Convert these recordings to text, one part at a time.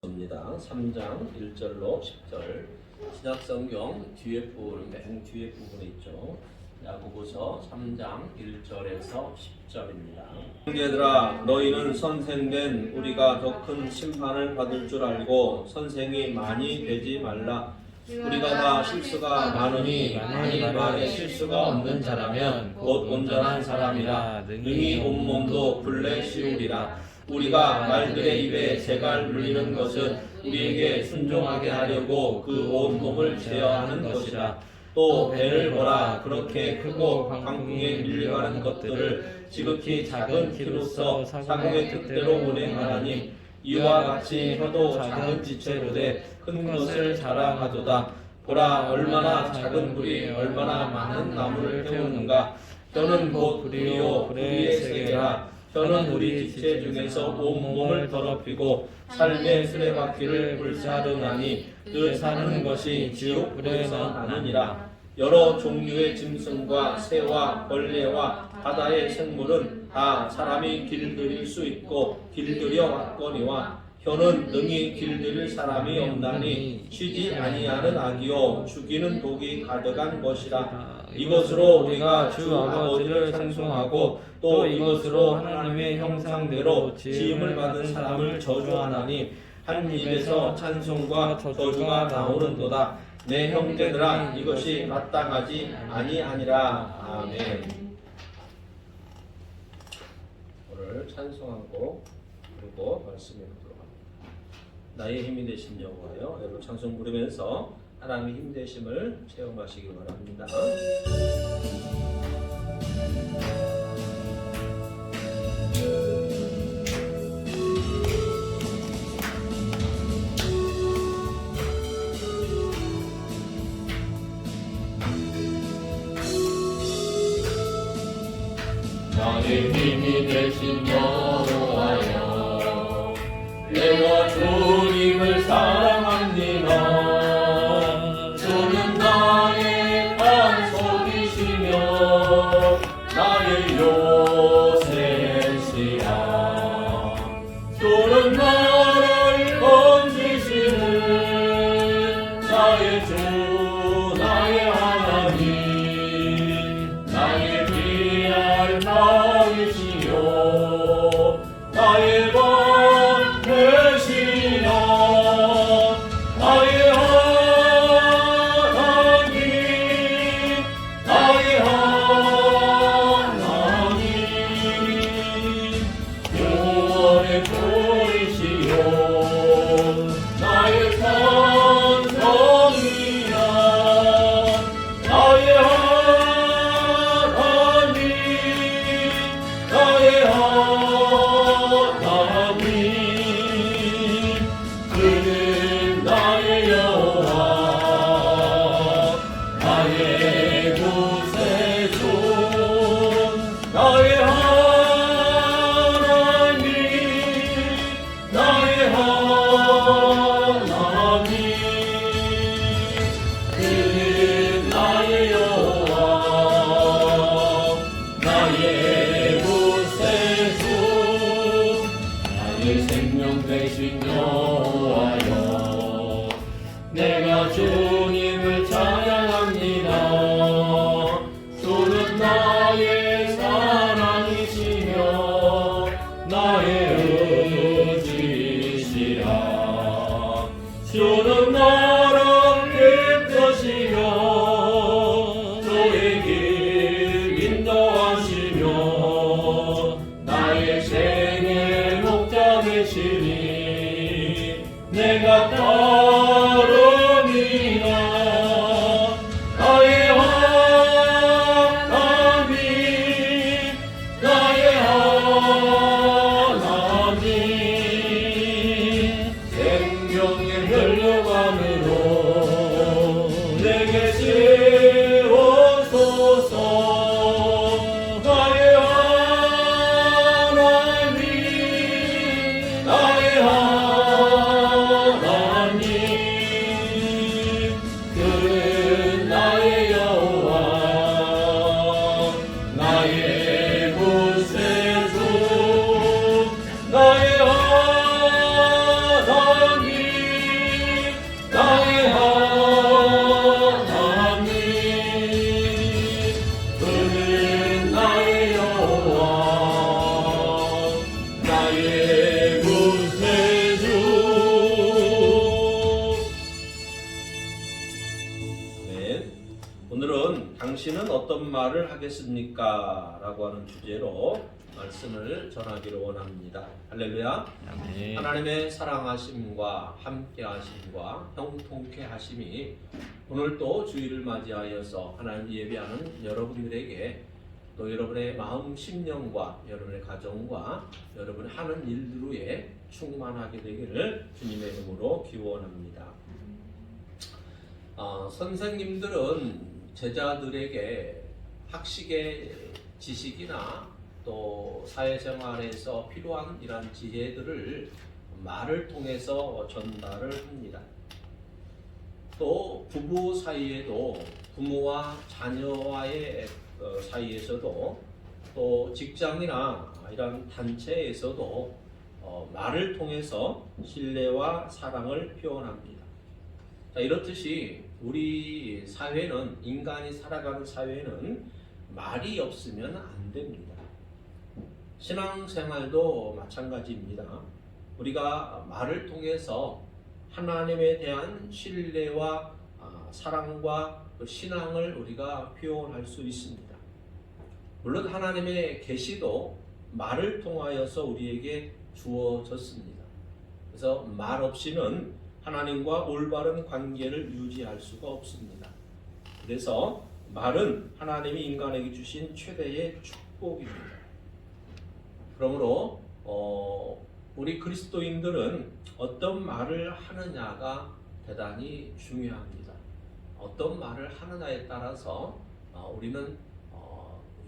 입니다. 3장 1절로 10절 신약성경 뒤에 부분, 맨 뒤에 부분에 있죠. 야고보서 3장 1절에서 10절입니다. 형제들아, 너희는 선생된 우리가 더 큰 심판을 받을 줄 알고 선생이 많이 되지 말라. 우리가 다 실수가 많으니 만일 말에 실수가 없는 자라면 곧 온전한 사람이라 능히 온몸도 굴레 씌우리라. 우리가 말들의 입에 재갈 물리는 것은 우리에게 순종하게 하려고 그 온몸을 제어하는 것이라. 또 배를 보라. 그렇게 크고 광풍에 밀려가는 것들을 지극히 작은 키로서 사공의 뜻대로 운행하라니, 이와 같이 혀도 작은 지체로되 큰 것을 자랑하도다. 보라, 얼마나 작은 불이 얼마나 많은 나무를 태우는가. 혀는 곧 불이요 불의 세계라. 혀는 우리 지체 중에서 온몸을 더럽히고 삶의 수레바퀴를 불사르나니 늘 사는 것이 지옥 불에서 나느니라. 여러 종류의 짐승과 새와 벌레와 바다의 생물은 다 사람이 길들일 수 있고 길들여 왔거니와, 혀는 능히 길들일 사람이 없나니 쉬지 아니하는 악이요 죽이는 독이 가득한 것이라. 이것으로 우리가 주 아버지를 찬송하고 또 이것으로 하나님의 형상대로 지음을 받은 사람을 저주하나니, 한 입에서 찬송과 저주가 나오는도다. 내 형제들아, 이것이 마땅하지 아니하니라. 아멘. 오늘 찬송한 곡 그리고 말씀을 보도록 합니다. 나의 힘이 되신 여호와여. 여러분 찬송 부르면서 하나님의 힘 되심을 체험하시기 바랍니다. 나의 힘이 되신 여호와여, 내가 주님을 사랑합니다. 주는 나의 반석이시며 나의 요새시라. 주는 나를 건지시는 나의 주, 나의 하나님, 나의 피할 나이시요 나의 방 되시라. 나의 하나님, 나의 하나님, 영원의 보이시요 나의 산성이야. 나의 하나님, 나의 하나님, 그는 나의 여호와, 나의 구세주, 나의 하나님, 나의 하나님, 그는 나의 여호와, 나의 구세주, 나의 생명 되신 여호와여. 내가 주님을 찬양합니다. 주는 나의 사랑이시며 나의 의지시라. 주는 나를 이끄시며 주의 길 인도하시며 나의 생의 목자 되시니 내가 따릅니다. 나의 하나님, 나의 하나님, 생명의 혈류관으로 내게 세워소서. 나의 하나님, 나의 하나님, 그는 나의 여호와, 나의 구세주, 나의 하나님, 어떤 말을 하겠습니까? 라고 하는 주제로 말씀을 전하기를 원합니다. 할렐루야. 아멘. 하나님의 사랑하심과 함께하심과 형통케 하심이 오늘 또 주일을 맞이하여서 하나님 예배하는 여러분들에게 또 여러분의 마음 심령과 여러분의 가정과 여러분의 하는 일들에 충만하게 되기를 주님의 이름으로 기원합니다. 선생님들은 제자들에게 학식의 지식이나 또 사회생활에서 필요한 이러한 지혜들을 말을 통해서 전달을 합니다. 또 부부 사이에도 부모와 자녀와의 사이에서도 또 직장이나 이런 단체에서도 말을 통해서 신뢰와 사랑을 표현합니다. 자, 이렇듯이 우리 사회는 인간이 살아가는 사회는 말이 없으면 안 됩니다. 신앙생활도 마찬가지입니다. 우리가 말을 통해서 하나님에 대한 신뢰와 사랑과 신앙을 우리가 표현할 수 있습니다. 물론 하나님의 계시도 말을 통하여서 우리에게 주어졌습니다. 그래서 말 없이는 하나님과 올바른 관계를 유지할 수가 없습니다. 그래서 말은 하나님이 인간에게 주신 최대의 축복입니다. 그러므로 우리 그리스도인들은 어떤 말을 하느냐가 대단히 중요합니다. 어떤 말을 하느냐에 따라서 우리는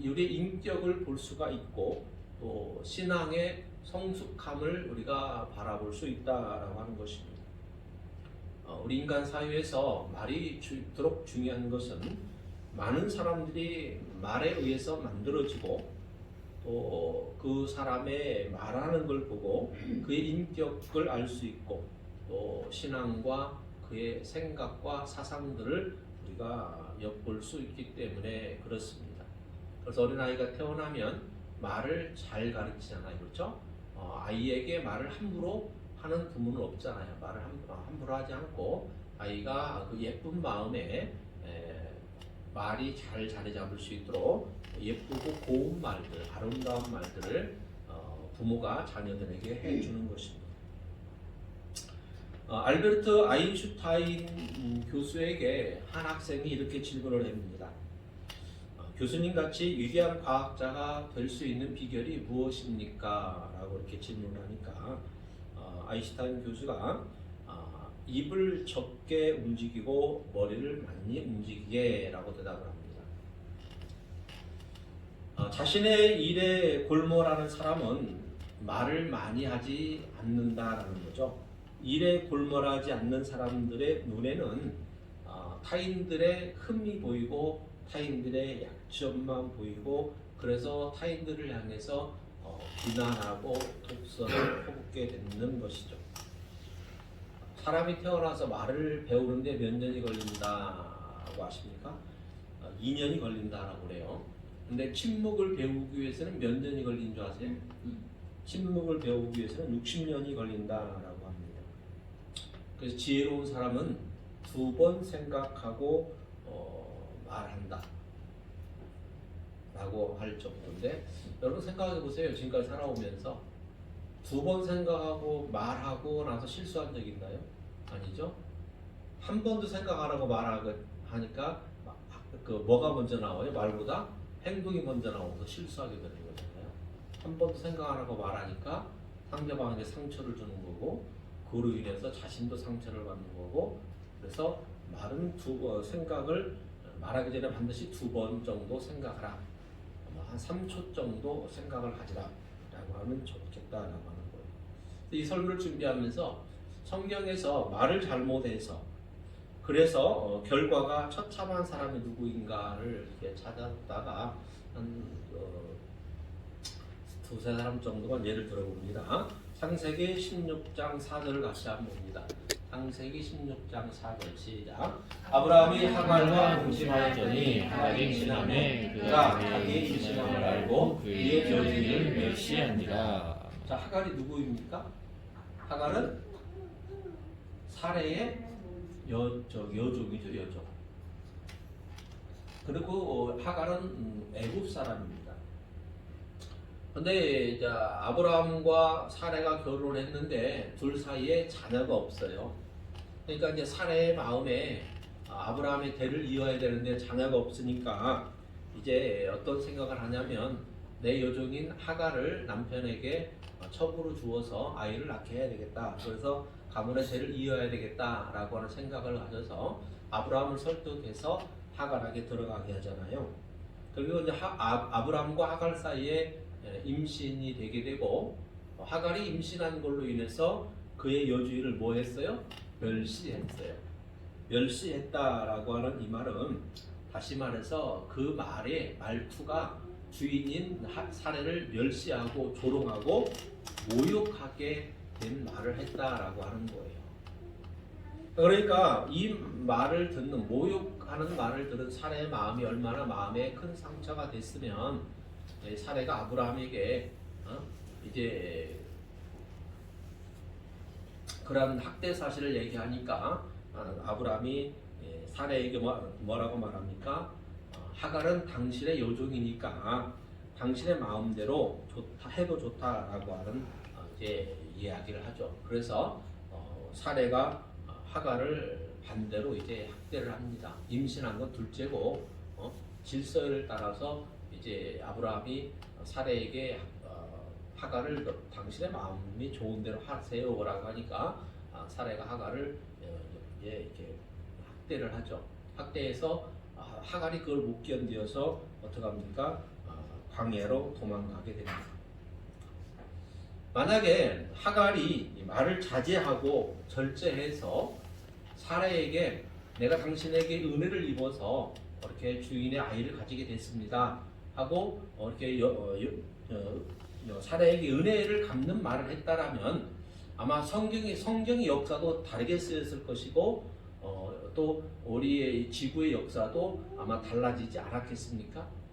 우리의 인격을 볼 수가 있고 또 신앙의 성숙함을 우리가 바라볼 수 있다라고 하는 것입니다. 우리 인간 사회에서 말이 그토록 중요한 것은 많은 사람들이 말에 의해서 만들어지고 또 그 사람의 말하는 걸 보고 그의 인격을 알 수 있고 또 신앙과 그의 생각과 사상들을 우리가 엿볼 수 있기 때문에 그렇습니다. 그래서 어린아이가 태어나면 말을 잘 가르치잖아요. 그렇죠? 아이에게 말을 함부로 하는 부모는 없잖아요. 말을 함부로 하지 않고 아이가 그 예쁜 마음에 말이 잘 자리 잡을 수 있도록 예쁘고 고운 말들, 아름다운 말들을 부모가 자녀들에게 해주는 것입니다. 알베르트 아인슈타인 교수에게 한 학생이 이렇게 질문을 합니다. 교수님같이 위대한 과학자가 될 수 있는 비결이 무엇입니까? 라고 이렇게 질문을 하니까 아인슈타인 교수가 입을 적게 움직이고 머리를 많이 움직이게 라고 대답을 합니다. 자신의 일에 골몰하는 사람은 말을 많이 하지 않는다라는 거죠. 일에 골몰하지 않는 사람들의 눈에는 타인들의 흠이 보이고 타인들의 약점만 보이고 그래서 타인들을 향해서 비난하고 독선을 퍼붓게 되는 것이죠. 사람이 태어나서 말을 배우는데 몇 년이 걸린다고 아십니까? 2년이 걸린다라고 그래요. 근데 침묵을 배우기 위해서는 몇 년이 걸린 줄 아세요? 침묵을 배우기 위해서는 60년이 걸린다라고 합니다. 그래서 지혜로운 사람은 2번 생각하고 말한다 라고 할 정도인데 여러분 생각해 보세요. 지금까지 살아오면서 2번 생각하고 말하고 나서 실수한 적 있나요? 아니죠? 한 번도 생각 안 하고 말하니까 뭐가 먼저 나와요? 말보다 행동이 먼저 나와서 실수하게 되는 거잖아요. 한 번도 생각 안 하고 말하니까 상대방에게 상처를 주는 거고 그로 인해서 자신도 상처를 받는 거고 그래서 말은 생각을 말하기 전에 반드시 2번 정도 생각하라. 한 3초 정도 생각을 하지라 라고 하면 좋겠다라고 하는 거예요. 이 설교를 준비하면서 성경에서 말을 잘못해서 그래서 결과가 처참한 사람이 누구인가를 이렇게 찾았다가 한 두세 사람 정도가 예를 들어봅니다. 창세기 16장 4절을 같이 한번 봅니다. 창세기 16장 4절 시작. 아브라함이 하갈과 동침하였더니 하갈이 임신하매 그가 자기의 임신함을 알고 그의 며느리를 멸시하니라. 자, 하갈이 누구입니까? 하갈은 사레의 여종이죠. 여종. 그리고 하갈은 애굽 사람입니다. 근데 이제 아브라함과 사레가 결혼했는데 둘 사이에 자녀가 없어요. 그러니까 이제 사레의 마음에 아브라함의 대를 이어야 되는데 자녀가 없으니까 이제 어떤 생각을 하냐면 내 여종인 하갈을 남편에게 첩으로 주어서 아이를 낳게 해야 되겠다. 그래서 가문의 대를 이어야 되겠다라고 하는 생각을 가져서 아브라함을 설득해서 하갈에게 들어가게 하잖아요. 그리고 이제 아브라함과 하갈 사이에 임신이 되게 되고 하갈이 임신한 걸로 인해서 그의 여주인을 뭐 했어요? 멸시했어요. 멸시했다라고 하는 이 말은 다시 말해서 그 말의 말투가 주인인 사례를 멸시하고 조롱하고 모욕하게 된 말을 했다라고 하는 거예요. 그러니까 이 말을 듣는 모욕하는 말을 들은 사례의 마음이 얼마나 마음에 큰 상처가 됐으면 사례가 아브라함에게 이제 그런 학대 사실을 얘기하니까 아브라함이 사례에게 뭐라고 말합니까? 하갈은 당신의 여종이니까 당신의 마음대로 좋다 해도 좋다라고 하는 이제 이야기를 하죠. 그래서 사례가 하갈을 반대로 이제 학대를 합니다. 임신한 건 둘째고 질서를 따라서 이제 아브라함이 사례에게 하갈을 당신의 마음이 좋은 대로 하세요라고 하니까 사례가 하갈을 이렇게 학대를 하죠. 학대해서 하갈이 그걸 못 견디어서 어떻게 합니까? 광야로 도망가게 됩니다. 만약에 하갈이 말을 자제하고 절제해서 사례에게 내가 당신에게 은혜를 입어서 이렇게 주인의 아이를 가지게 됐습니다 하고 이렇게 사례에게 은혜를 갚는 말을 했다라면 아마 성경의 역사도 다르게 쓰였을 것이고 또 우리의 지구의 역사도 아마 달라지지 않았겠습니까?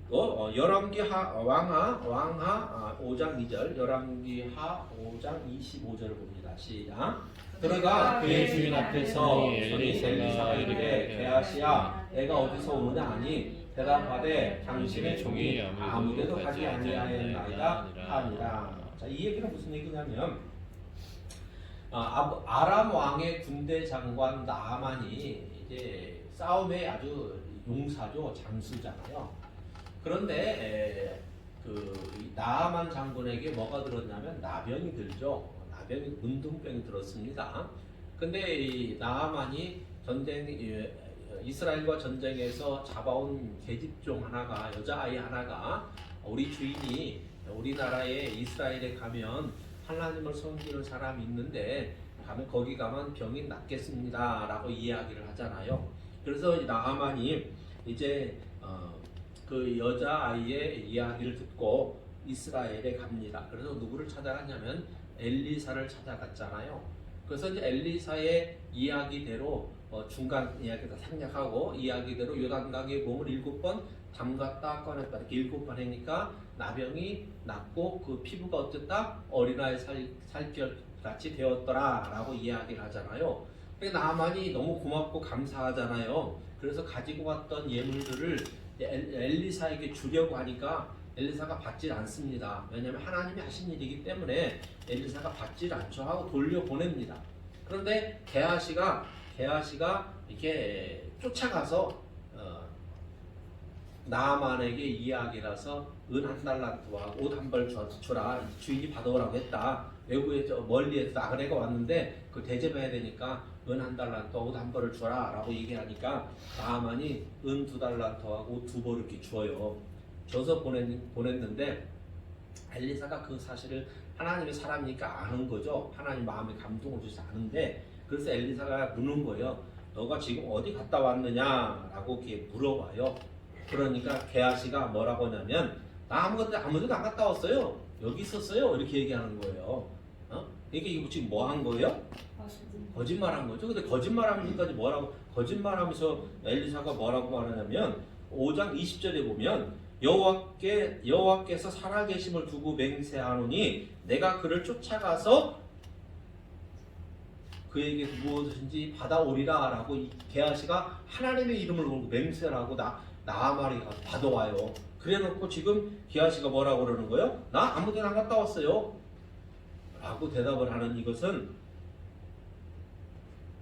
또 열왕기하 왕하 5장 2절 열왕기하 5장 25절을 봅니다. 시작. 들어가 그의 주인 앞에서 엘리사가 이르되 게하시야 내가 어디서 오느냐 하니 대답하되 당신의 종이 아무데도 가지 아니하였나이다 하니라. 자, 이 얘기는 무슨 얘기냐면 아람 왕의 군대 장관 나아만이 이제 싸움의 아주 용사죠. 장수잖아요. 그런데 그 나아만 장군에게 뭐가 들었냐면 나병이 들죠. 나병이 문둥병이 들었습니다. 근데 이 나아만이 이스라엘과 전쟁에서 잡아온 계집종 하나가 여자아이 하나가 우리 주인이 우리나라에 이스라엘에 가면 하나님을 섬기는 사람이 있는데 거기 가면 병이 낫겠습니다 라고 이야기를 하잖아요. 그래서 나아만이 이제 그 여자아이의 이야기를 듣고 이스라엘에 갑니다. 그래서 누구를 찾아갔냐면 엘리사를 찾아갔잖아요. 그래서 이제 엘리사의 이야기대로 중간 이야기 다 생략하고 이야기대로 요단강에 몸을 7번 담갔다 꺼냈다 이렇게 7번 하니까 나병이 낫고 그 피부가 어땠다? 어린아이 살결 같이 되었더라 라고 이야기를 하잖아요. 나아만이 너무 고맙고 감사하잖아요. 그래서 가지고 왔던 예물들을 엘리사에게 주려고 하니까 엘리사가 받질 않습니다. 왜냐하면 하나님이 하신 일이기 때문에 엘리사가 받질 않죠 하고 돌려보냅니다. 그런데 게하시가 이렇게 쫓아가서 나아만에게 이야기라서 은 1달란트와 옷 한 벌 주라. 주인이 받아오라고 했다. 외국에서 멀리에서 나그네가 왔는데 그 대접해야 되니까 은 1달란트와 옷 한 벌을 주라 라고 얘기하니까 나아만이 은 2달란트와 옷 2벌을 이렇게 주어요. 줘서 보냈는데 엘리사가 그 사실을 하나님의 사람이니까 아는 거죠. 하나님 마음에 감동을 주지 않은데 그래서 엘리사가 묻는 거예요. 너가 지금 어디 갔다 왔느냐 라고 이렇게 물어봐요. 그러니까 게하시가 뭐라고 하냐면 나 아무데도 안 갔다 왔어요. 여기 있었어요. 이렇게 얘기하는 거예요. 이게 지금 뭐 한 거예요? 거짓말한 거죠. 근데 거짓말하면서 뭐라고 거짓말하면서 엘리사가 뭐라고 말하냐면 5장 20절에 보면 여호와께서 살아계심을 두고 맹세하노니 내가 그를 쫓아가서 그에게 무엇인지 받아오리라라고 이 게하시가 하나님의 이름을 걸고 맹세라고 나아말이 가서 받아와요. 그래놓고 지금 게하시가 뭐라고 그러는 거예요? 나 아무데나 안 갔다 왔어요 라고 대답을 하는 이것은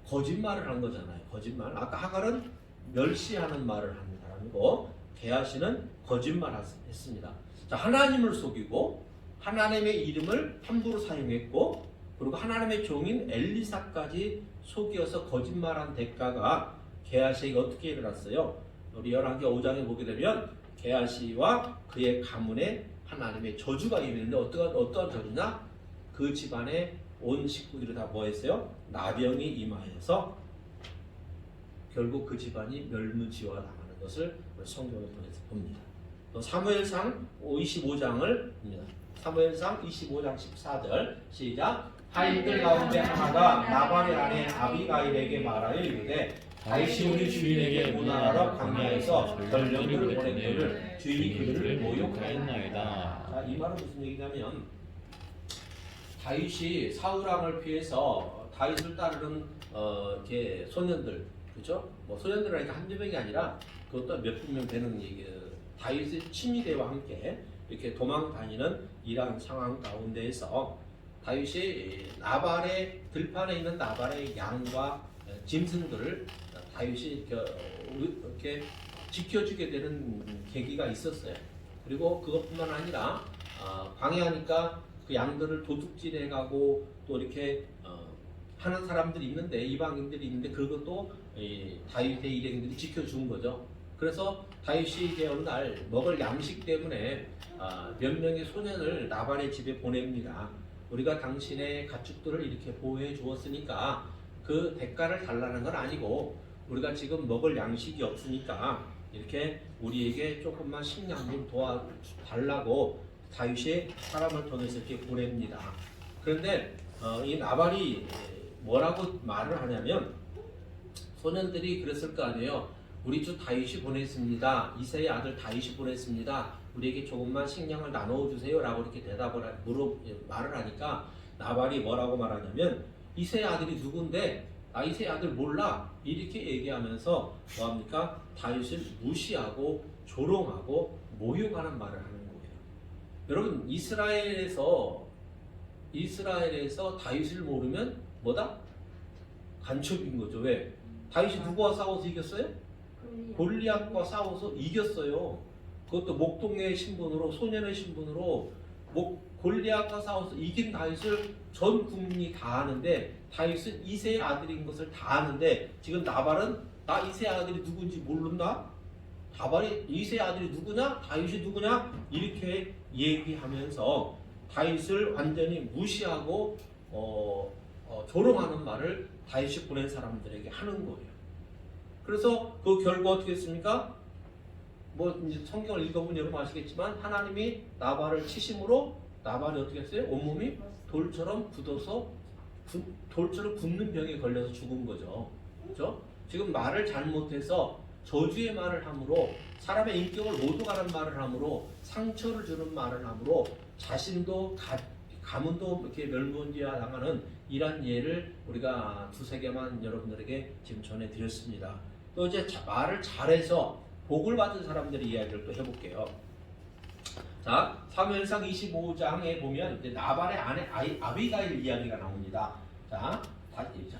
거짓말을 한 거잖아요. 거짓말. 아까 하갈은 멸시하는 말을 하는 사람이고 게하시는 거짓말 했습니다. 자, 하나님을 속이고 하나님의 이름을 함부로 사용했고 그리고 하나님의 종인 엘리사까지 속여서 거짓말한 대가가 게하시에게 어떻게 일어났어요? 우리 열왕기 5장에 보게 되면 게하시와 그의 가문에 하나님의 저주가 임했는데 어떠한 저주냐? 그 집안에 온 식구들이 다 뭐 했어요? 나병이 임하여서 결국 그 집안이 멸무지와 당하는 것을 성경을 통해서 봅니다. 또 사무엘상 25장을 봅니다. 사무엘상 25장 14절 시작. 하인들 가운데 하나가 나발의 아내 아비가일에게 말하여 이르되 다윗이 우리 주인에게 문안하러 광야에서 전령들을 보냈거늘 주인이 그들을 모욕하였나이다. 자, 이 말은 무슨 얘기냐면 다윗이 사울왕을 피해서 다윗을 따르는 이렇게 소년들, 그렇죠? 뭐 소년들이니까 한두 명이 아니라 그것도 몇십 명 되는 얘기. 다윗의 친위대와 함께 이렇게 도망 다니는 이러한 상황 가운데에서 다윗이 나발의 들판에 있는 나발의 양과 짐승들을 다윗이 이렇게 지켜주게 되는 계기가 있었어요. 그리고 그것뿐만 아니라 광야니까 그 양들을 도둑질해 가고 또 이렇게 하는 사람들이 있는데 이방인들이 있는데 그것도 다윗의 일행들이 지켜준 거죠. 그래서 다윗이 이제 어느 날 먹을 양식 때문에 몇 명의 소년을 나발의 집에 보냅니다. 우리가 당신의 가축들을 이렇게 보호해 주었으니까 그 대가를 달라는 건 아니고 우리가 지금 먹을 양식이 없으니까 이렇게 우리에게 조금만 식량 좀 도와달라고 다윗이 사람을 통해서 이렇게 보냅니다. 그런데 이 나발이 뭐라고 말을 하냐면 소년들이 그랬을 거 아니에요. 우리 주 다윗이 보냈습니다. 이새의 아들 다윗이 보냈습니다. 우리에게 조금만 식량을 나눠 주세요라고 이렇게 말을 하니까 나발이 뭐라고 말하냐면 이새의 아들이 누군데 이새의 아들 몰라 이렇게 얘기하면서 뭐합니까? 다윗을 무시하고 조롱하고 모욕하는 말을 하는 거예요. 여러분 이스라엘에서 다윗을 모르면 뭐다? 간첩인 거죠. 왜? 다윗이 누구와 싸워서 이겼어요? 골리앗과 싸워서 이겼어요. 그것도 목동의 신분으로 소년의 신분으로 골리앗과 싸워서 이긴 다윗을 전 국민이 다 아는데 다윗은 이새의 아들인 것을 다 아는데 지금 나발은 나 이새의 아들이 누군지 모른다? 나발이 이새의 아들이 누구냐? 다윗이 누구냐? 이렇게 얘기하면서 다윗을 완전히 무시하고 조롱하는 말을 다윗이 보낸 사람들에게 하는 거예요. 그래서 그 결과 어떻게 했습니까? 뭐 이제 성경을 읽어보면 여러분 아시겠지만 하나님이 나발을 치심으로 나발이 어떻게 했어요? 온몸이 돌처럼 굳는 병에 걸려서 죽은 거죠. 그렇죠? 지금 말을 잘못해서 저주의 말을 함으로 사람의 인격을 모두 가는 말을 함으로 상처를 주는 말을 함으로 자신도 가문도 이렇게 멸문지화 당하는 이런 예를 우리가 두세 개만 여러분들에게 지금 전해드렸습니다. 또 이제 말을 잘해서 복을 받은 사람들의 이야기를 또 해볼게요. 자, 사무엘상 25장에 보면 이제 나발의 아내 아비가일 이야기가 나옵니다. 자,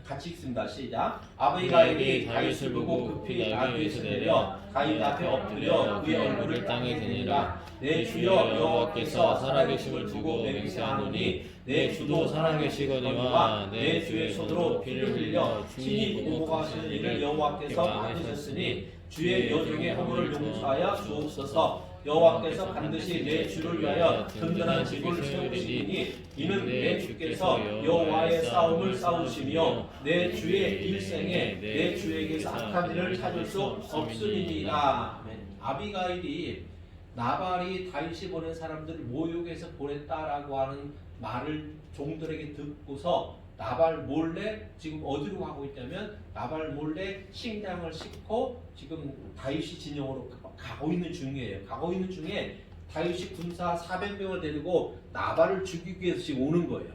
같이 읽습니다. 시작. 아비가일이 다윗을 보고 급히 다윗에서 내려 다윗 앞에 엎드려 그의 얼굴을 땅에 대니라. 내 주여 여호와께서 살아계심을 두고 맹세하노니 내 주도 살아계시거니와 내 주의 손으로 피를 흘려 친히 보호하시는 일을 여호와께서 받으셨으니 주의 여종의 허물을 용서하여 주옵소서. 여호와께서 반드시 내 주를 위하여 든든한 집을 세우시니 이는 내 주께서 여호와의 싸움을 싸우시며 내 주의 일생에 내 주에게서 악한 일을 찾을 수 없으리이다. 아비가일이 나발이 다윗이 보낸 사람들을 모욕해서 보냈다라고 하는 말을 종들에게 듣고서 나발 몰래 지금 어디로 가고 있냐면 나발 몰래 식량을 싣고 지금 다윗이 진영으로 가고 있는 중이에요. 가고 있는 중에 다윗이 군사 400명을 데리고 나발을 죽이기 위해서 지금 오는 거예요.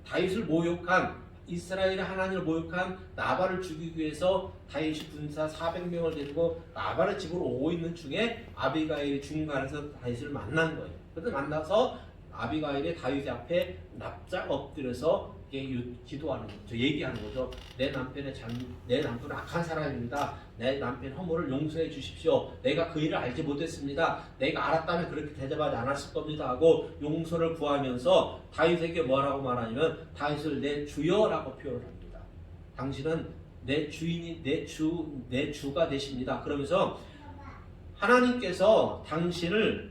다윗을 모욕한 이스라엘의 하나님을 모욕한 나발을 죽이기 위해서 다윗이 군사 400명을 데리고 나발의 집으로 오고 있는 중에 아비가일이 중간에서 다윗을 만난 거예요. 그래서 만나서 아비가일이 다윗 앞에 납작 엎드려서 기도하는 거죠. 얘기하는 거죠. 내 남편은 악한 사람입니다. 내 남편 허물을 용서해 주십시오. 내가 그 일을 알지 못했습니다. 내가 알았다면 그렇게 대접하지 않았을 겁니다 하고 용서를 구하면서 다윗에게 뭐라고 말하냐면 다윗을 내 주여라고 표현을 합니다. 당신은 내 주인이 내 주가 되십니다. 그러면서 하나님께서 당신을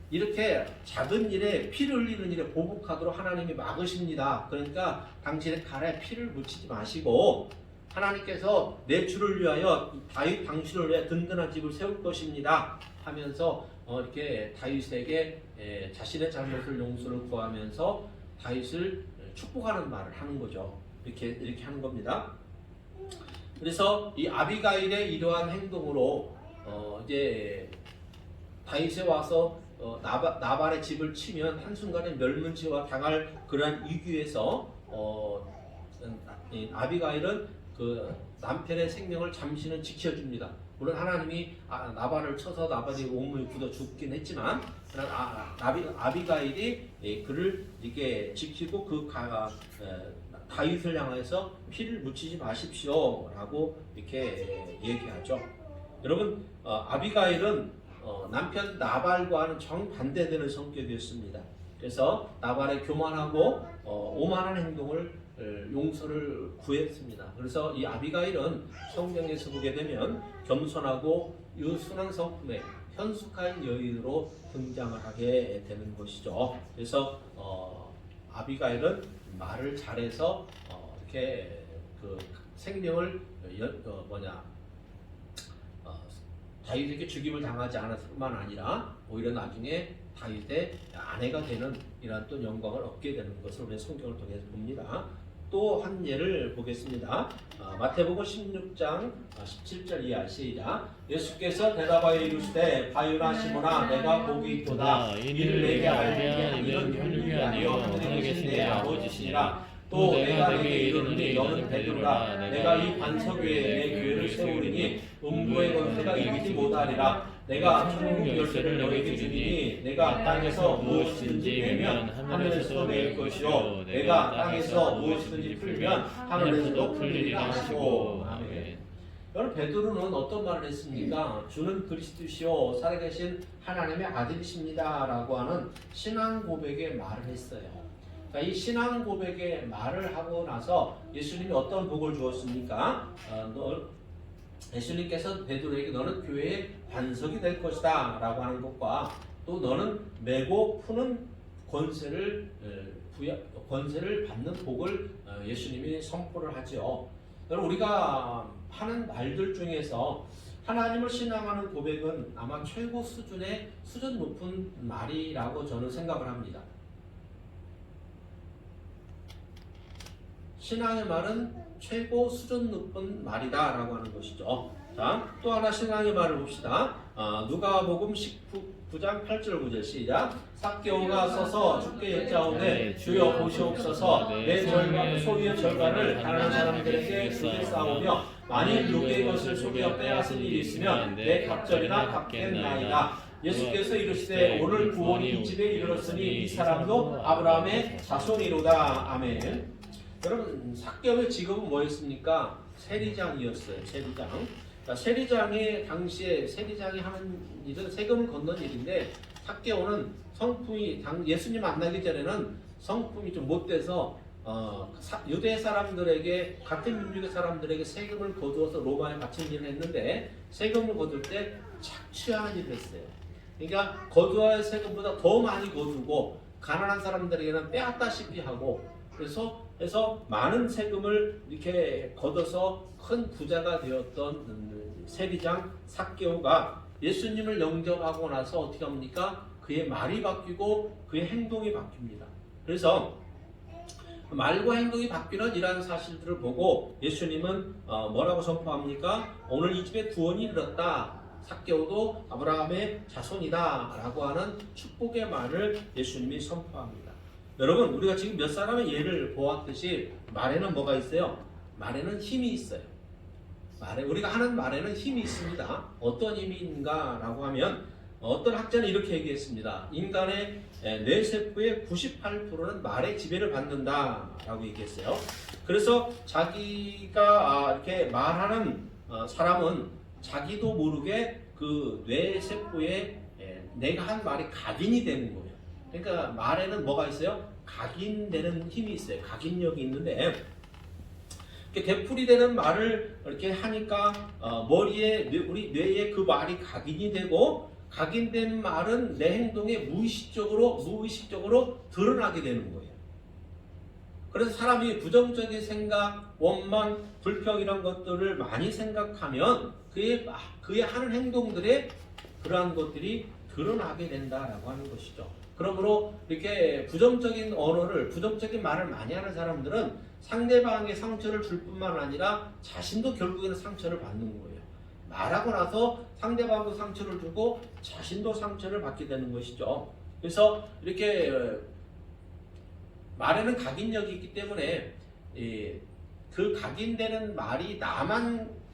이렇게 작은 일에 피를 흘리는 일에 보복하도록 하나님이 막으십니다. 그러니까 당신의 칼에 피를 묻히지 마시고 하나님께서 내 주를 위하여 다윗 당신을 위해 든든한 집을 세울 것입니다 하면서 이렇게 다윗에게 자신의 잘못을 용서를 구하면서 다윗을 축복하는 말을 하는 거죠. 이렇게 하는 겁니다. 그래서 이 아비가일의 이러한 행동으로 이제 다윗에 와서 나발의 집을 치면 한순간에 멸문지와 당할 그러한 위기에서 아비가일은 그 남편의 생명을 잠시는 지켜줍니다. 물론 하나님이 나발을 쳐서 나발이 온몸이 굳어 죽긴 했지만 아비가일이 그를 이렇게 지키고 다윗을 향해서 피를 묻히지 마십시오라고 이렇게 얘기하죠. 여러분 아비가일은 남편 나발과는 정반대되는 성격이었습니다. 그래서 나발의 교만하고 오만한 행동을 용서를 구했습니다. 그래서 이 아비가일은 성경에서 보게 되면 겸손하고 유순한 성품의 현숙한 여인으로 등장을 하게 되는 것이죠. 그래서 아비가일은 말을 잘해서 이렇게 그 생명을 다윗에게 죽임을 당하지 않았을 뿐만 아니라 오히려 나중에 다윗의 아내가 되는 이러한 또 영광을 얻게 되는 것을 우리 성경을 통해서 봅니다. 또 한 예를 보겠습니다. 마태복음 16장 17절 이하 시작. 예수께서 대답하여 이르시되 바요나 시몬아 내가 복이 있도다. 이를 내게 알게 하는 혈육이 아니요 하늘에 계신 내 아버지시니라. 또 내가 내게 이르노니 너는 베드로라. 내가 이 반석 위에 내 교회를 세우리니 음부의 권세가 이기지 못하리라. 내가 천국 열쇠를 너에게 주리니 내가 땅에서 무엇이든지 내면 하늘에서도 낼 것이요 내가 땅에서 무엇이든지 풀면 하늘에서도 풀리리라 하시고. 아멘. 여러분 베드로는 어떤 말을 했습니까? 주는 그리스도시요 살아계신 하나님의 아들이십니다 라고 하는 신앙 고백의 말을 했어요. 이 신앙 고백의 말을 하고 나서 예수님이 어떤 복을 주었습니까? 예수님께서 베드로에게 너는 교회의 반석이 될 것이다 라고 하는 것과 또 너는 메고 푸는 권세를 받는 복을 예수님이 선포를 하죠. 여러분 우리가 하는 말들 중에서 하나님을 신앙하는 고백은 아마 최고 수준의 수준 높은 말이라고 저는 생각을 합니다. 신앙의 말은 최고 수준 높은 말이다 라고 하는 것이죠. 자, 또 하나 신앙의 말을 봅시다. 누가복음 19장 8절 9절 시작. 삭개오가 서서 주께 여짜오되 주여 보시옵소서 내 절반 소유의 절반을 다른 사람들에게 주게 싸우며 만일 누구의 것을 속여 빼앗은 일이 있으면 내 갑절이나 갚겠나이다. 예수께서 이르시되 오늘 구원이 이 집에 이르렀으니 이 사람도 아브라함의 자손이로다. 아멘. 여러분 삭개오의 직업은 뭐였습니까? 세리장이었어요. 세리장. 세리장이 당시에 세리장이 하는 일은 세금을 걷는 일인데 삭개오는 성품이 예수님 만나기 전에는 성품이 좀 못돼서 유대 사람들에게 같은 민족의 사람들에게 세금을 거두어서 로마에 바친 일을 했는데 세금을 거둘 때 착취하는 일을 했어요. 그러니까 거두어야 할 세금보다 더 많이 거두고 가난한 사람들에게는 빼앗다시피 하고 그래서 많은 세금을 이렇게 걷어서 큰 부자가 되었던 세리장 삭개오가 예수님을 영접하고 나서 어떻게 합니까? 그의 말이 바뀌고 그의 행동이 바뀝니다. 그래서 말과 행동이 바뀌는 이러한 사실들을 보고 예수님은 뭐라고 선포합니까? 오늘 이 집에 구원이 이르렀다. 삭개오도 아브라함의 자손이다 라고 하는 축복의 말을 예수님이 선포합니다. 여러분 우리가 지금 몇 사람의 예를 보았듯이 말에는 뭐가 있어요? 말에는 힘이 있어요. 우리가 하는 말에는 힘이 있습니다. 어떤 힘인가라고 하면 어떤 학자는 이렇게 얘기했습니다. 인간의 뇌세포의 98%는 말의 지배를 받는다라고 얘기했어요. 그래서 자기가 이렇게 말하는 사람은 자기도 모르게 그 뇌세포에 내가 한 말이 각인이 되는 거예요. 그러니까 말에는 뭐가 있어요? 각인되는 힘이 있어요. 각인력이 있는데 이렇게 되풀이되는 말을 이렇게 하니까 머리에 우리 뇌에 그 말이 각인이 되고 각인된 말은 내 행동에 무의식적으로 드러나게 되는 거예요. 그래서 사람이 부정적인 생각, 원망, 불평 이런 것들을 많이 생각하면 그의 하는 행동들에 그러한 것들이 드러나게 된다라고 하는 것이죠. 그러므로 이렇게 부정적인 언어를, 부정적인 말을 많이 하는 사람들은 상대방에게 상처를 줄 뿐만 아니라 자신도 결국에는 상처를 받는 거예요. 말하고 나서 상대방도 상처를 주고 자신도 상처를 받게 되는 것이죠. 그래서 이렇게 말에는 각인력이 있기 때문에 그 각인되는 말이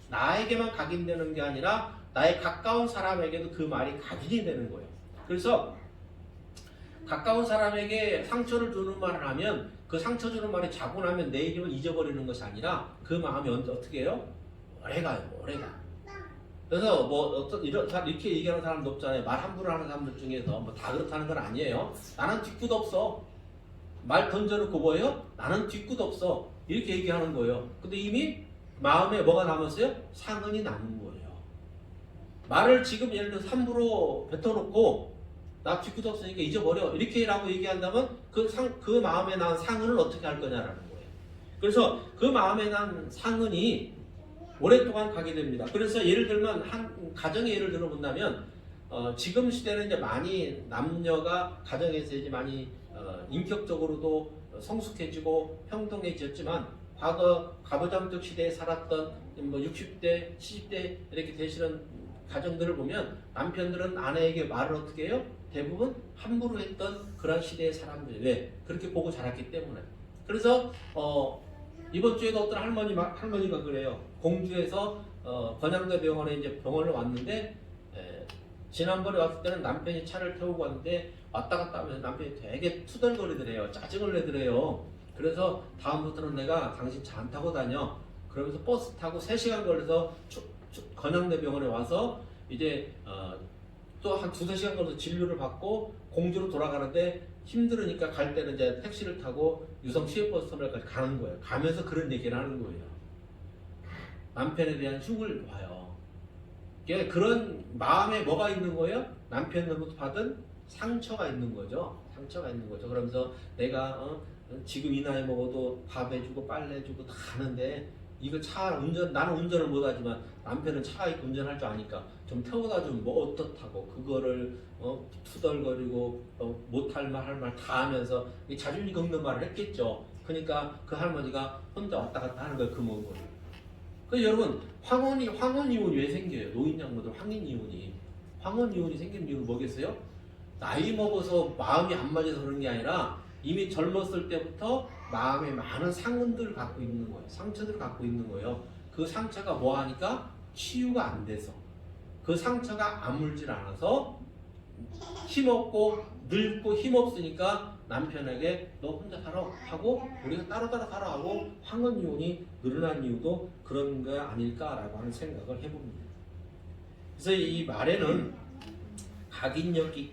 나에게만 각인되는 게 아니라 나의 가까운 사람에게도 그 말이 각인이 되는 거예요. 그래서 가까운 사람에게 상처를 주는 말을 하면 그 상처 주는 말이 자고 나면 내일이면 잊어버리는 것이 아니라 그 마음이 어떻게 해요? 오래가요, 오래가. 그래서 이렇게 얘기하는 사람도 없잖아요. 말 함부로 하는 사람들 중에서 뭐 다 그렇다는 건 아니에요. 나는 뒤끝 없어. 말 던져놓고 뭐예요? 나는 뒤끝 없어. 이렇게 얘기하는 거예요. 근데 이미 마음에 뭐가 남았어요? 상흔이 남은 거예요. 말을 지금 예를 들어서 함부로 뱉어놓고 나 뒤끝 없으니까 잊어버려 이렇게라고 얘기한다면 그 마음에 난 상흔을 어떻게 할 거냐라는 거예요. 그래서 그 마음에 난 상흔이 오랫동안 가게 됩니다. 그래서 예를 들면 한 가정의 예를 들어본다면 지금 시대는 이제 많이 남녀가 가정에서 이제 많이 인격적으로도 성숙해지고 평등해졌지만 과거 가부장적 시대에 살았던 뭐 60대, 70대 이렇게 되시는 가정들을 보면 남편들은 아내에게 말을 어떻게 해요? 대부분 함부로 했던 그런 시대의 사람들. 왜? 그렇게 보고 자랐기 때문에. 그래서 이번 주에도 어떤 할머니가 그래요. 공주에서 번양대 병원에 이제 병원을 왔는데 지난번에 왔을 때는 남편이 차를 태우고 왔는데 왔다 갔다 하면서 남편이 되게 투덜거리더래요. 짜증을 내더래요. 그래서 다음부터는 내가 당신 차 안 타고 다녀. 그러면서 버스 타고 3시간 걸려서 건양대 병원에 와서 이제 또 한 2-3시간 걸려서 진료를 받고 공주로 돌아가는데 힘들으니까 갈 때는 이제 택시를 타고 유성 시외버스 터미널까지 가는 거예요. 가면서 그런 얘기를 하는 거예요. 남편에 대한 흉을 봐요. 그런 마음에 뭐가 있는 거예요? 남편으로부터 받은 상처가 있는 거죠. 상처가 있는 거죠. 그러면서 내가 지금 이 나이 먹어도 밥 해주고 빨래 해주고 다 하는데 이거 나는 운전을 못하지만 남편은 차가 있고 운전할 줄 아니까 좀 태워다 주면 뭐 어떻다고 그거를 투덜거리고 못할 말 할 말 다 하면서 자존심 긁는 말을 했겠죠. 그러니까 그 할머니가 혼자 왔다 갔다 하는 거예요. 그 먼 거리. 그래서 여러분 황혼 이혼이 왜 생겨요? 노인 장모들 황혼 이혼이 생기는 이유는 뭐겠어요? 나이 먹어서 마음이 안 맞아서 그런 게 아니라 이미 젊었을 때부터 마음에 많은 상흔들을 갖고 있는 거예요. 상처들을 갖고 있는 거예요. 그 상처가 뭐 하니까 치유가 안 돼서 그 상처가 아물질 않아서 힘없고 늙고 힘없으니까 남편에게 너 혼자 살아 하고 우리가 따로 살아 하고 황혼 이혼이 늘어난 이유도 그런 거 아닐까라고 하는 생각을 해봅니다. 그래서 이 말에는 각인력이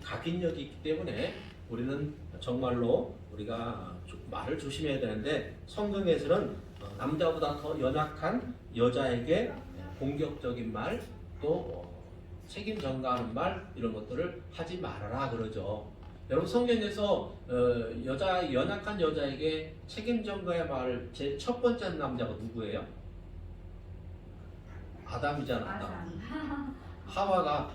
있기 때문에 우리는 정말로 우리가 말을 조심해야 되는데 성경에서는 남자보다 더 연약한 여자에게 공격적인 말 또 책임 전가하는 말 이런 것들을 하지 말아라 그러죠. 여러분 성경에서 연약한 여자에게 책임 전가의 말을 제 첫 번째 남자가 누구예요? 아담이잖아. 아담. 하와가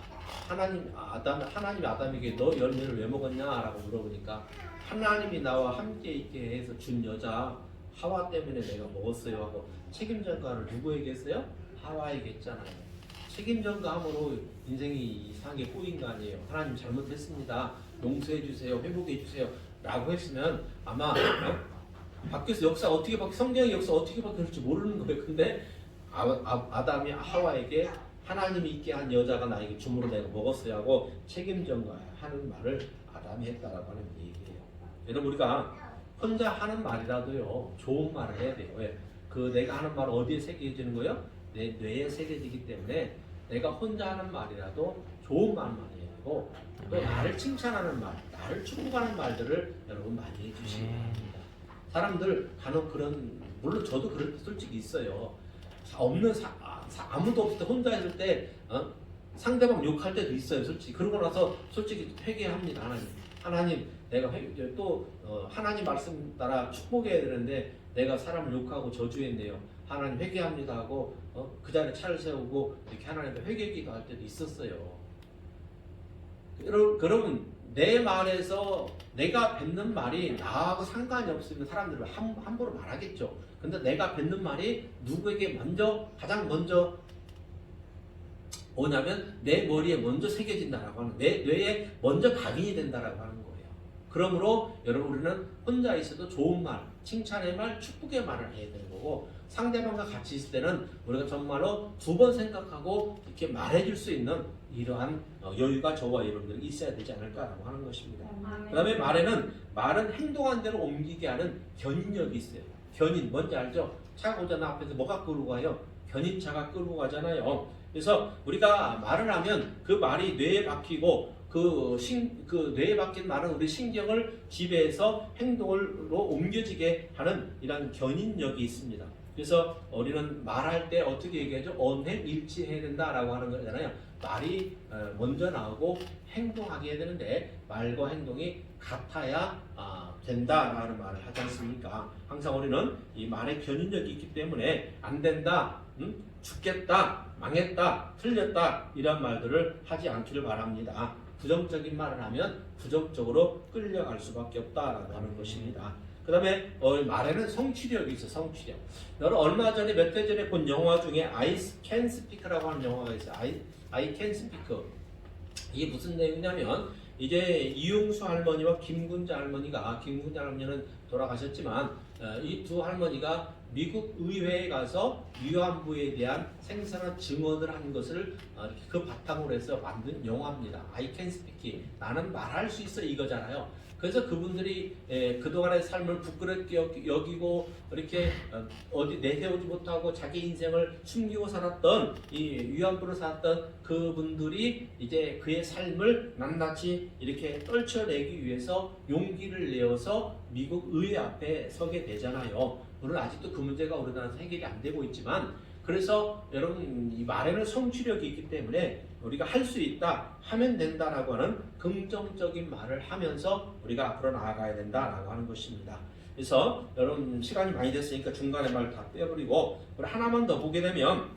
하나님이 아담에게 너 열매를 왜 먹었냐라고 물어보니까 하나님이 나와 함께 있게 해서 준 여자 하와 때문에 내가 먹었어요 하고 책임 전가를 누구에게 했어요? 하와에게 했잖아요. 책임 전가함으로 인생이 이상하게 꼬인 거 아니에요. 하나님 잘못했습니다. 용서해 주세요. 회복해 주세요. 라고 했으면 아마 밖에서 역사 어떻게 성경의 역사 어떻게 바뀔지 모르는 거예요. 근데 아담이 하와에게 하나님이 있게 한 여자가 나에게 주물러 내가 먹었어야 하고 책임전가 하는 말을 아담이 했다라고 하는 얘기예요. 여러분 우리가 혼자 하는 말이라도요 좋은 말을 해야 돼요. 왜? 그 내가 하는 말 어디에 새겨지는 거예요? 내 뇌에 새겨지기 때문에 내가 혼자 하는 말이라도 좋은 말만 해야 되고 또 나를 칭찬하는 말, 나를 축복하는 말들을 여러분 많이 해주시기 바랍니다. 사람들 간혹 그런 물론 저도 그럴 때 솔직히 있어요. 아무도 없을 때 혼자 있을 때 상대방 욕할 때도 있어요. 솔직히 그러고 나서 솔직히 회개합니다. 하나님 내가 또 하나님 말씀 따라 축복해야 되는데 내가 사람을 욕하고 저주했네요. 하나님 회개합니다 하고 그 자리에 차를 세우고 이렇게 하나님께 회개 기도할 때도 있었어요. 그러면 내 말에서 내가 뱉는 말이 나하고 상관이 없으면 사람들은 함부로 말하겠죠. 근데 내가 뱉는 말이 누구에게 가장 먼저 뭐냐면 내 머리에 먼저 새겨진다라고 하는, 내 뇌에 먼저 각인이 된다라고 하는 거예요. 그러므로 여러분 우리는 혼자 있어도 좋은 말, 칭찬의 말, 축복의 말을 해야 되는 거고 상대방과 같이 있을 때는 우리가 정말로 두 번 생각하고 이렇게 말해줄 수 있는 이러한 여유가 저와 여러분들이 있어야 되지 않을까라고 하는 것입니다. 그 다음에 말은 행동한 대로 옮기게 하는 견인력이 있어요. 견인 뭔지 알죠? 차가 오잖아. 앞에서 뭐가 끌고 가요? 견인차가 끌고 가잖아요. 그래서 우리가 말을 하면 그 말이 뇌에 박히고 그 뇌에 박힌 말은 우리 신경을 지배해서 행동으로 옮겨지게 하는 이런 견인력이 있습니다. 그래서 우리는 말할 때 어떻게 얘기하죠? 언행일치해야 된다라고 하는 거잖아요. 말이 먼저 나오고 행동하게 해야 되는데 말과 행동이 같아야 된다라는 말을 하지 않습니까? 항상 우리는 이 말의 견인력이 있기 때문에 안 된다, 죽겠다, 망했다, 틀렸다 이런 말들을 하지 않기를 바랍니다. 부정적인 말을 하면 부정적으로 끌려갈 수밖에 없다라고 하는 것입니다. 그 다음에 말에는 성취력이 있어. 성취력. 너는 얼마 전에 몇 달 전에 본 영화 중에 I Can Speak라고 하는 영화가 있어요. I Can Speak. 이게 무슨 내용이냐면 이제 이용수 할머니와 김군자 할머니가, 김군자 할머니는 돌아가셨지만 이 두 할머니가 미국 의회에 가서 위안부에 대한 생생한 증언을 한 것을 이렇게 그 바탕으로 해서 만든 영화입니다. I Can Speak. 나는 말할 수 있어 이거잖아요. 그래서 그분들이 그동안의 삶을 부끄럽게 여기고 이렇게 어디 내세우지 못하고 자기 인생을 숨기고 살았던 이 위안부로 살았던 그분들이 이제 그의 삶을 낱낱이 이렇게 떨쳐내기 위해서 용기를 내어서 미국 의회 앞에 서게 되잖아요. 물론 아직도 그 문제가 우리나라에서 해결이 안 되고 있지만 그래서 여러분 이 말에는 성취력이 있기 때문에 우리가 할 수 있다, 하면 된다라고 하는 긍정적인 말을 하면서 우리가 앞으로 나아가야 된다라고 하는 것입니다. 그래서 여러분 시간이 많이 됐으니까 중간에 말 다 빼버리고 우리 하나만 더 보게 되면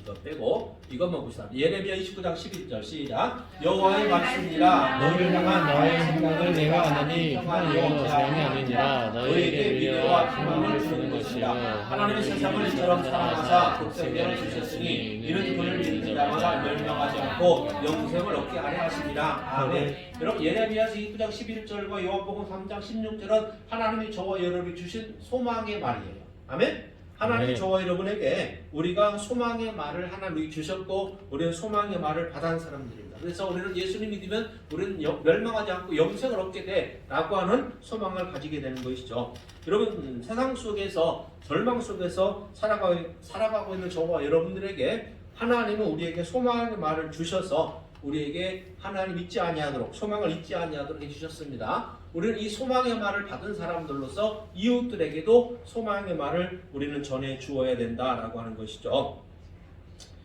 이거 빼고 이것만 봅시다. 예레미야 29장 11절 시작. 여호와의 말씀이라 너를 향한 나의 생각을 내가 아나니 평안이요 재앙이 아니니라 너희에게 미래와 희망을 주는 것이요 하나님의 세상을 이처럼 사랑하사 독생자를 주셨으니 이는 그를 믿는 자마다 멸망하지 않고 영생을 얻게 하려 하심이라. 아멘. 여러분 예레미야서 29장 11절과 요한복음 3장 16절은 하나님이 저와 여러분이 주신 소망의 말이에요. 아멘. 하나님 저와 여러분에게 우리가 소망의 말을 하나님이 주셨고 우리는 소망의 말을 받은 사람들입니다. 그래서 우리는 예수님 믿으면 우리는 멸망하지 않고 영생을 얻게 돼 라고 하는 소망을 가지게 되는 것이죠. 여러분 세상 속에서 절망 속에서 살아가고 있는 저와 여러분들에게 하나님은 우리에게 소망의 말을 주셔서 우리에게 하나님 잊지 아니하도록 소망을 잊지 아니하도록 해주셨습니다. 우리는 이 소망의 말을 받은 사람들로서 이웃들에게도 소망의 말을 우리는 전해 주어야 된다라고 하는 것이죠.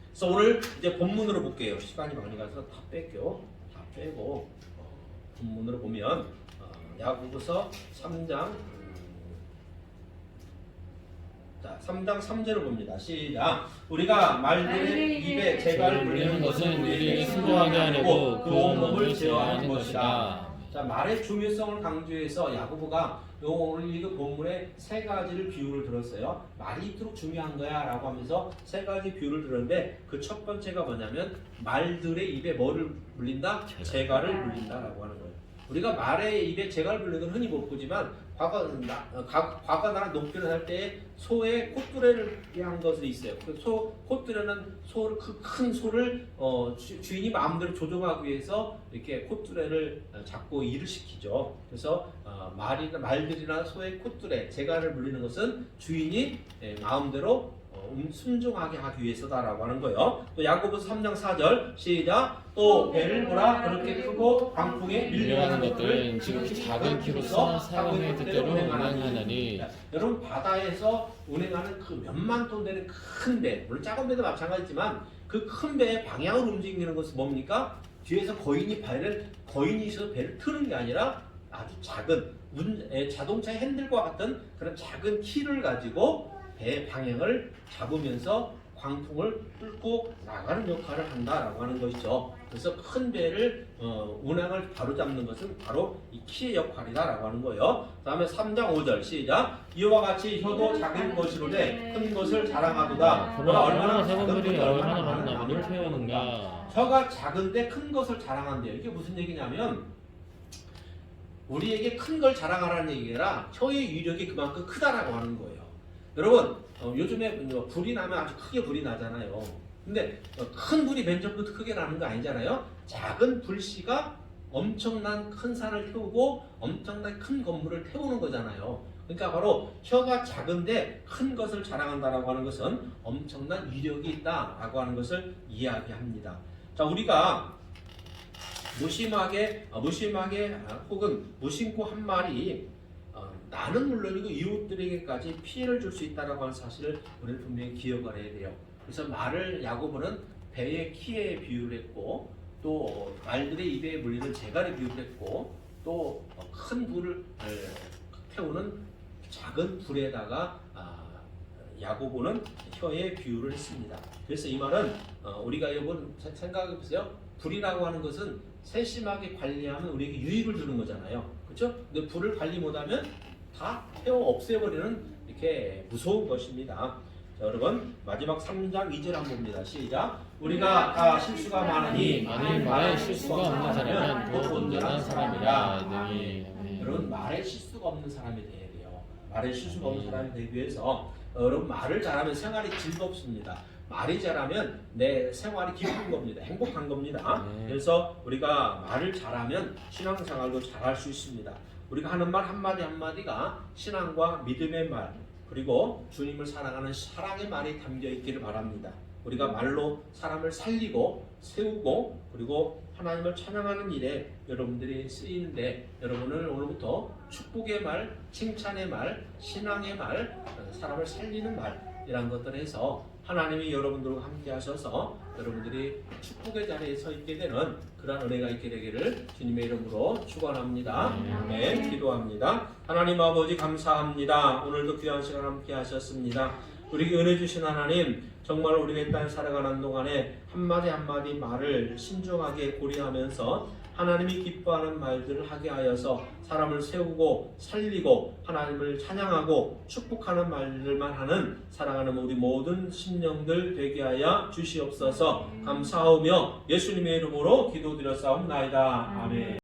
그래서 오늘 이제 본문으로 볼게요. 시간이 많이 가서 다 빼고 본문으로 보면 야고보서 3장 3장 3절을 봅니다. 시작. 우리가 말들의 입에 재갈을 물리는 것은 우리에게 순종하게 하려고 그 온몸을 제어하는 것이다. 자, 말의 중요성을 강조해서 야고보가 오늘 읽은 본문에 세 가지를 비유를 들었어요. 말이 이토록 중요한 거야 라고 하면서 세 가지 비유를 들었는데 그 첫 번째가 뭐냐면 말들의 입에 뭐를 물린다? 재갈을 물린다 라고 하는 거예요. 우리가 말의 입에 재갈을 불리는 건 흔히 못 보지만 과거 나라 농촌을 할 때 소의 콧뚜레를 한 것이 있어요. 그 콧뚜레는 그 큰 소를 주인이 마음대로 조종하기 위해서 이렇게 콧뚜레를 잡고 일을 시키죠. 그래서 말들이나 소의 콧뚜레, 재갈을 물리는 것은 주인이 마음대로 순종하게 하기 위해서다라고 하는 거예요. 또 야고보서 3장 4절 시작. 또 배를 보라 그렇게 크고 광풍에 밀려가는 것들은 지극히 작은 키로서 사람의 뜻대로 운행하나니. 여러분 바다에서 운행하는 그 몇만 톤 되는 큰 배, 물론 작은 배도 마찬가지지만 그 큰 배의 방향을 움직이는 것은 뭡니까? 뒤에서 거인이 있어서 배를 트는 게 아니라 아주 작은 자동차 핸들과 같은 그런 작은 키를 가지고 배 방향을 잡으면서 광풍을 뚫고 나가는 역할을 한다라고 하는 것이죠. 그래서 큰 배를 운항을 바로잡는 것은 바로 이 키의 역할이다라고 하는 거예요. 다음에 3장 5절 시작. 이와 같이 혀도 작은 것이로되 큰 것을 자랑하도다. 그러나 얼마나 작은 물이 얼마나 많은 나무를 태우는가. 혀가 작은데 큰 것을 자랑한대요. 이게 무슨 얘기냐면 우리에게 큰 걸 자랑하라는 얘기라 혀의 위력이 그만큼 크다라고 하는 거예요. 여러분 요즘에 불이 나면 아주 크게 불이 나잖아요. 근데 큰 불이 맨 처음부터 크게 나는 거 아니잖아요. 작은 불씨가 엄청난 큰 산을 태우고 엄청난 큰 건물을 태우는 거잖아요. 그러니까 바로 혀가 작은데 큰 것을 자랑한다라고 하는 것은 엄청난 위력이 있다라고 하는 것을 이야기합니다. 자, 우리가 무심하게 혹은 무심코 한 말이 나는 물론이고 이웃들에게까지 피해를 줄 수 있다는 사실을 우리는 분명히 기억을 해야 돼요. 그래서 말을 야고보는 배의 키에 비유를 했고 또 말들의 입에 물리는 재갈에 비유를 했고 또 큰 불을 태우는 작은 불에다가 야고보는 혀에 비유를 했습니다. 그래서 이 말은 우리가 여러분 생각해 보세요. 불이라고 하는 것은 세심하게 관리하면 우리에게 유익을 주는 거잖아요. 그렇죠? 근데 불을 관리 못하면 다 태워 없애버리는 이렇게 무서운 것입니다. 자, 여러분 마지막 3장 2절 한번 봅니다. 시작. 우리가 다 실수가 많으니 만일 말에 실수가 없는 사람은 더 온전한 사람이라. 여러분 말에 실수가 없는 사람이 돼야 돼요. 말에 실수가 없는 사람이 되기 위해서 여러분 말을 잘하면 생활이 즐겁습니다. 말이 잘하면 내 생활이 기쁜 겁니다. 행복한 겁니다. 그래서 우리가 말을 잘하면 신앙생활도 잘할 수 있습니다. 우리가 하는 말 한마디 한마디가 신앙과 믿음의 말 그리고 주님을 사랑하는 사랑의 말이 담겨 있기를 바랍니다. 우리가 말로 사람을 살리고 세우고 그리고 하나님을 찬양하는 일에 여러분들이 쓰이는데 여러분은 오늘부터 축복의 말, 칭찬의 말, 신앙의 말, 사람을 살리는 말 이런 것들을 해서 하나님이 여러분들과 함께 하셔서 여러분들이 축복의 자리에 서 있게 되는 그런 은혜가 있게 되기를 주님의 이름으로 축원합니다. 아멘. 기도합니다. 하나님 아버지 감사합니다. 오늘도 귀한 시간 함께 하셨습니다. 우리에게 은혜 주신 하나님 정말 우리가 이 땅에 살아가는 동안에 한마디 한마디 말을 신중하게 고려하면서 하나님이 기뻐하는 말들을 하게 하여서 사람을 세우고 살리고 하나님을 찬양하고 축복하는 말들만 하는 사랑하는 우리 모든 심령들 되게 하여 주시옵소서. 감사하며 예수님의 이름으로 기도드렸사옵나이다. 아멘.